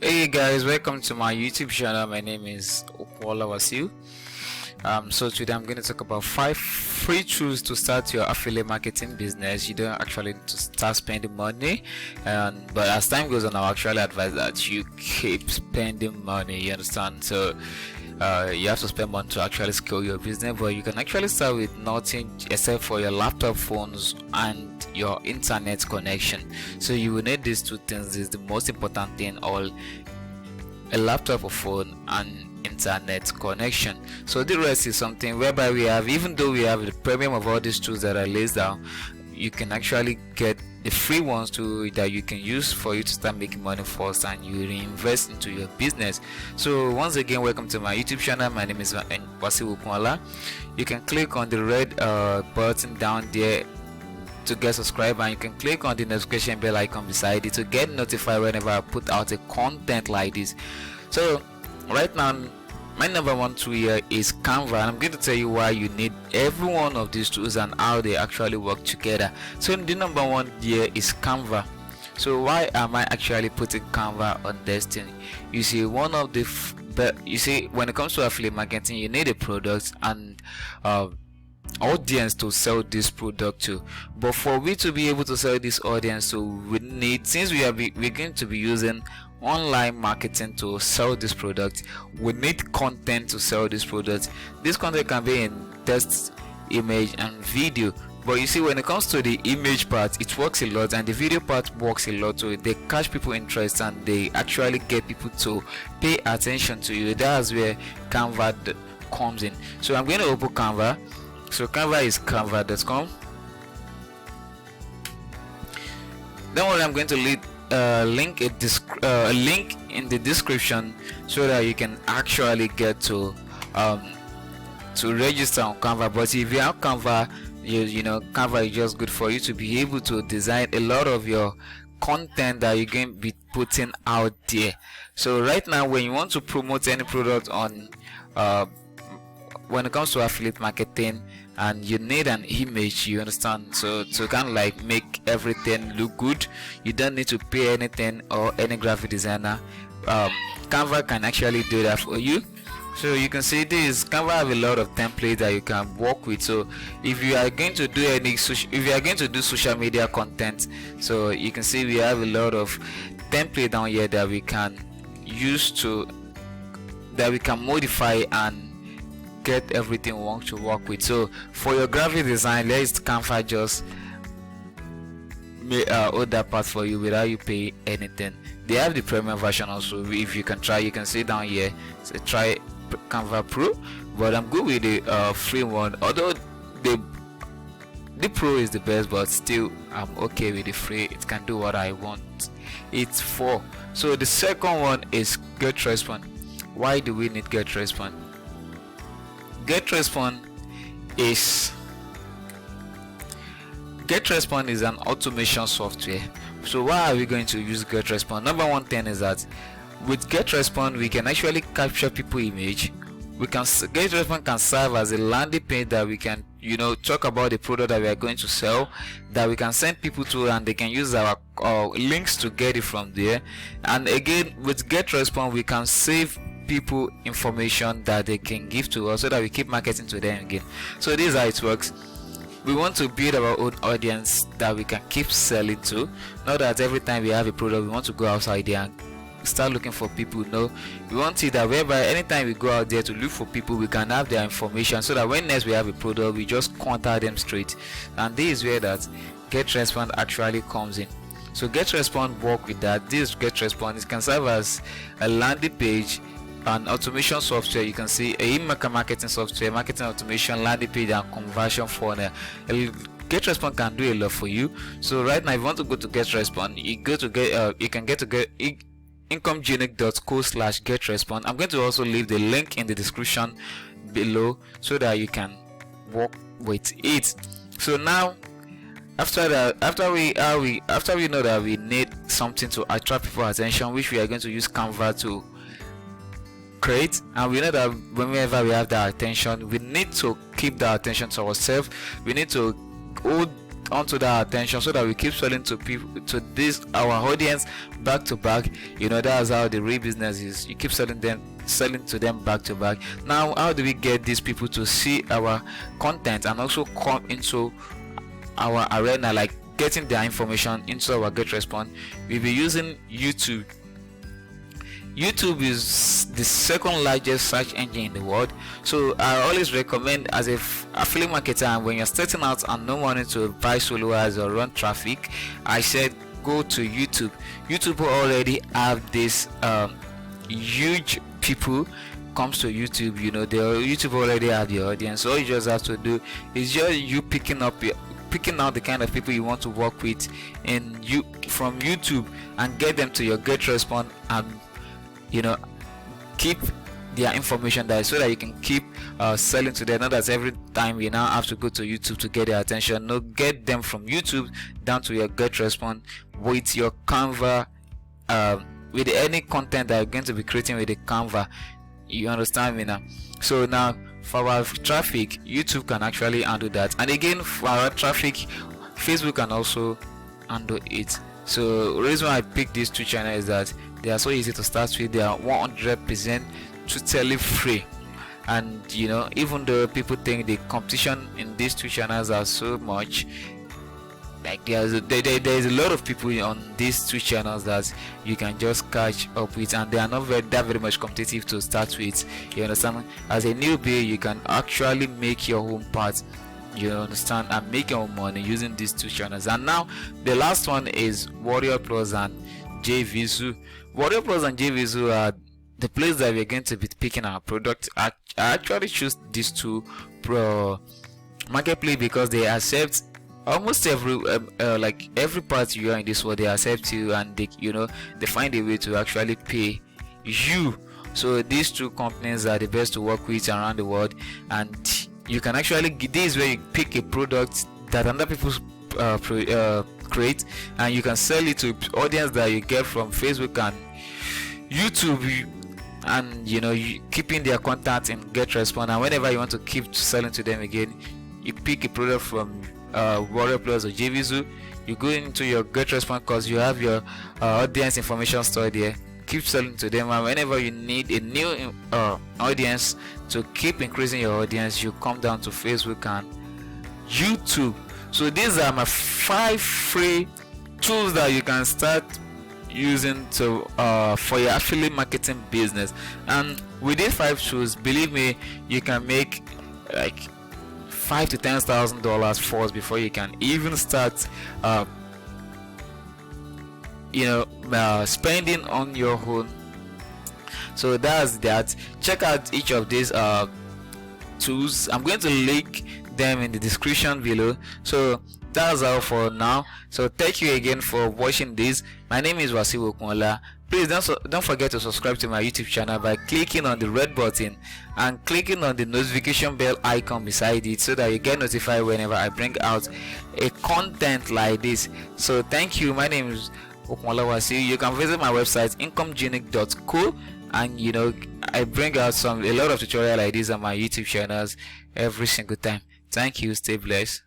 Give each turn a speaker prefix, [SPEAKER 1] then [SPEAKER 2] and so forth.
[SPEAKER 1] Hey guys, welcome to my YouTube channel. My name is Okwala Wasil. So today I'm going to talk about 5 free tools to start your affiliate marketing business. You don't actually need to start spending money, but as time goes on, I'll actually advise that you keep spending money. You understand? So you have to spend money to actually scale your business, but you can actually start with nothing except for your laptop, phones, and your internet connection. So you will need these two things. This is the most important thing: all a laptop, a phone, and internet connection. So the rest is something whereby we have, even though we have the premium of all these tools that are laid down, you can actually get the free ones too that you can use for you to start making money first, and you reinvest into your business. So once again, welcome to my YouTube channel. My name is Wasi Wukwala. You can click on the red button down there to get subscribed, and you can click on the notification bell icon beside it to get notified whenever I put out a content like this. So right now, my number one tool here is Canva, and I'm going to tell you why you need every one of these tools and how they actually work together. So the number one here is Canva. So why am I actually putting Canva on this thing? You see, one of the when it comes to affiliate marketing, you need a product and audience to sell this product to. But for we to be able to sell this audience to, we need, since we're going to be using online marketing to sell this product, we need content to sell this product. This content can be in text, image, and video. But you see, when it comes to the image part, it works a lot, and the video part works a lot too. They catch people interest, and they actually get people to pay attention to you. That's where Canva comes in. So I'm going to open Canva. So Canva is canva.com. Don't worry, I'm going to leave link in the description so that you can actually get to register on Canva. But if you have Canva, you know Canva is just good for you to be able to design a lot of your content that you're going to be putting out there. So right now, when you want to promote any product on when it comes to affiliate marketing, and you need an image, you understand, so to kind of like make everything look good, you don't need to pay anything or any graphic designer. Canva can actually do that for you. So you can see this Canva have a lot of templates that you can work with. So if you are going to do social media content, so you can see we have a lot of template down here that we can use that we can modify and get everything we want to work with. So for your graphic design, let's Canva just hold that part for you without you pay anything. They have the premium version also. If you can try, you can see down here, so try Canva Pro, but I'm good with the free one, although the Pro is the best, but still I'm okay with the free. It can do what I want it's for. So the second one is GetResponse. Why do we need GetResponse? GetResponse is an automation software. So why are we going to use GetResponse? Number one thing is that with GetResponse we can actually capture people image. GetResponse can serve as a landing page that we can talk about the product that we are going to sell, that we can send people to, and they can use our links to get it from there. And again, with GetResponse we can save people information that they can give to us so that we keep marketing to them again. So this is how it works. We want to build our own audience that we can keep selling to. Not that every time we have a product we want to go outside there and start looking for people. No, we want it that whereby anytime we go out there to look for people, we can have their information, so that when next we have a product, we just contact them straight. And this is where that GetResponse actually comes in. So GetResponse work with that. This GetResponse, it can serve as a landing page, an automation software. You can see a marketing software, marketing automation, landing page, and conversion funnel. GetResponse can do a lot for you. So right now, if you want to go to GetResponse, you can get to incomegenic.co/GetResponse. I'm going to also leave the link in the description below so that you can work with it. So now, after we know that we need something to attract people's attention, which we are going to use Canva to create, and we know that whenever we have that attention, we need to keep that attention to ourselves. We need to hold onto that attention so that we keep selling to people, to this our audience, back to back. That's how the real business is. You keep selling to them back to back. Now, how do we get these people to see our content and also come into our arena, like getting their information into our GetResponse? We'll be using YouTube. YouTube is the second largest search engine in the world, so I always recommend, as a affiliate marketer, when you're starting out and no money to buy followers or run traffic, I said go to YouTube. YouTube already have this huge people comes to YouTube. The YouTube already have the audience. All you just have to do is just you picking out the kind of people you want to work with from YouTube and get them to your GetResponse, and keep their information there so that you can keep selling to them. Not that every time you now have to go to YouTube to get their attention. No, get them from YouTube down to your GetResponse with your Canva, with any content that you're going to be creating with the Canva. You understand me now? So now for our traffic, YouTube can actually handle that, and again for our traffic, Facebook can also handle it. So the reason why I picked these two channels is that they are so easy to start with. They are 100% totally free, and even though people think the competition in these two channels are so much, like there's a lot of people on these two channels that you can just catch up with, and they are not very much competitive to start with. You understand? As a newbie, you can actually make your own part, and make your own money using these two channels. And now the last one is Warrior Plus and JVZoo. Warrior Plus and JVZoo are the place that we're going to be picking our product. I actually choose these two marketplace because they accept almost every part you are in this world. They accept you, and they find a way to actually pay you. So these two companies are the best to work with around the world, and you can actually, this is where you pick a product that other people create, and you can sell it to audience that you get from Facebook and YouTube, and you keeping their contact in GetResponse. And whenever you want to keep selling to them again, you pick a product from Warrior Plus or JVZoo, you go into your GetResponse because you have your audience information stored there. Keep selling to them, and whenever you need a new audience to keep increasing your audience, you come down to Facebook and YouTube. So these are my 5 free tools that you can start using to for your affiliate marketing business. And with these 5 tools, believe me, you can make like $5,000 to $10,000 first before you can even start spending on your own. So that's that. Check out each of these tools. I'm going to link them in the description below. So that's all for now. So thank you again for watching this. My name is Wasiu Okunola. Please don't forget to subscribe to my YouTube channel by clicking on the red button and clicking on the notification bell icon beside it, so that you get notified whenever I bring out a content like this. So thank you. My name is Okunola Wasiu. You can visit my website incomegenic.co, and I bring out a lot of tutorial like this on my YouTube channels every single time. Thank you. Stay blessed.